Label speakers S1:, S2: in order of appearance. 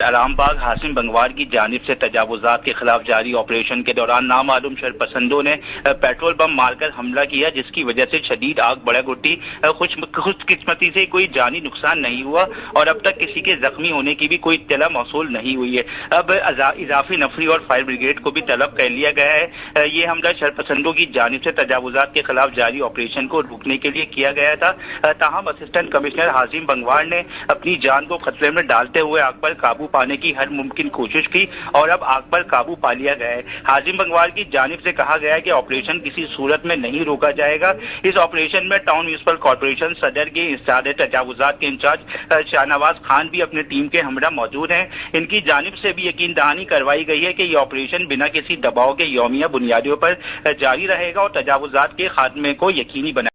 S1: आरामबाग हासिम बंगवार की जानिब से तजावुजात के खिलाफ जारी ऑपरेशन के दौरान नामालूम शरपसंदों ने पेट्रोल बम मारकर हमला किया, जिसकी वजह से शदीद आग भड़क उठी। खुशकिस्मती से कोई जानी नुकसान नहीं हुआ और अब तक किसी के जख्मी होने की भी कोई इत्तला मौसूल नहीं हुई है। अब इजाफी नफरी और फायर ब्रिगेड को भी तलब कर लिया गया है। ये हमला शरपसंदों की जानिब से तजावुजात के खिलाफ जारी ऑपरेशन को रोकने के लिए किया गया था। ताहम असिस्टेंट कमिश्नर हासिम बंगवार ने अपनी जान को खतरे में डालते हुए आग पर काबू पाने की हर मुमकिन कोशिश की और अब आग पर काबू पा लिया गया है। हाजिम बंगवार की जानिब से कहा गया है कि ऑपरेशन किसी सूरत में नहीं रोका जाएगा। इस ऑपरेशन में टाउन म्यूनिसिपल कॉर्पोरेशन सदर के इंस्टाद तजावुजात के इंचार्ज शाहनवाज खान भी अपनी टीम के हमरा मौजूद हैं। इनकी जानिब से भी यकीन दहानी करवाई गई है कि ये ऑपरेशन बिना किसी दबाव के यौमिया बुनियादियों पर जारी रहेगा और तजावुजात के खात्मे को यकीनी बनाएगा।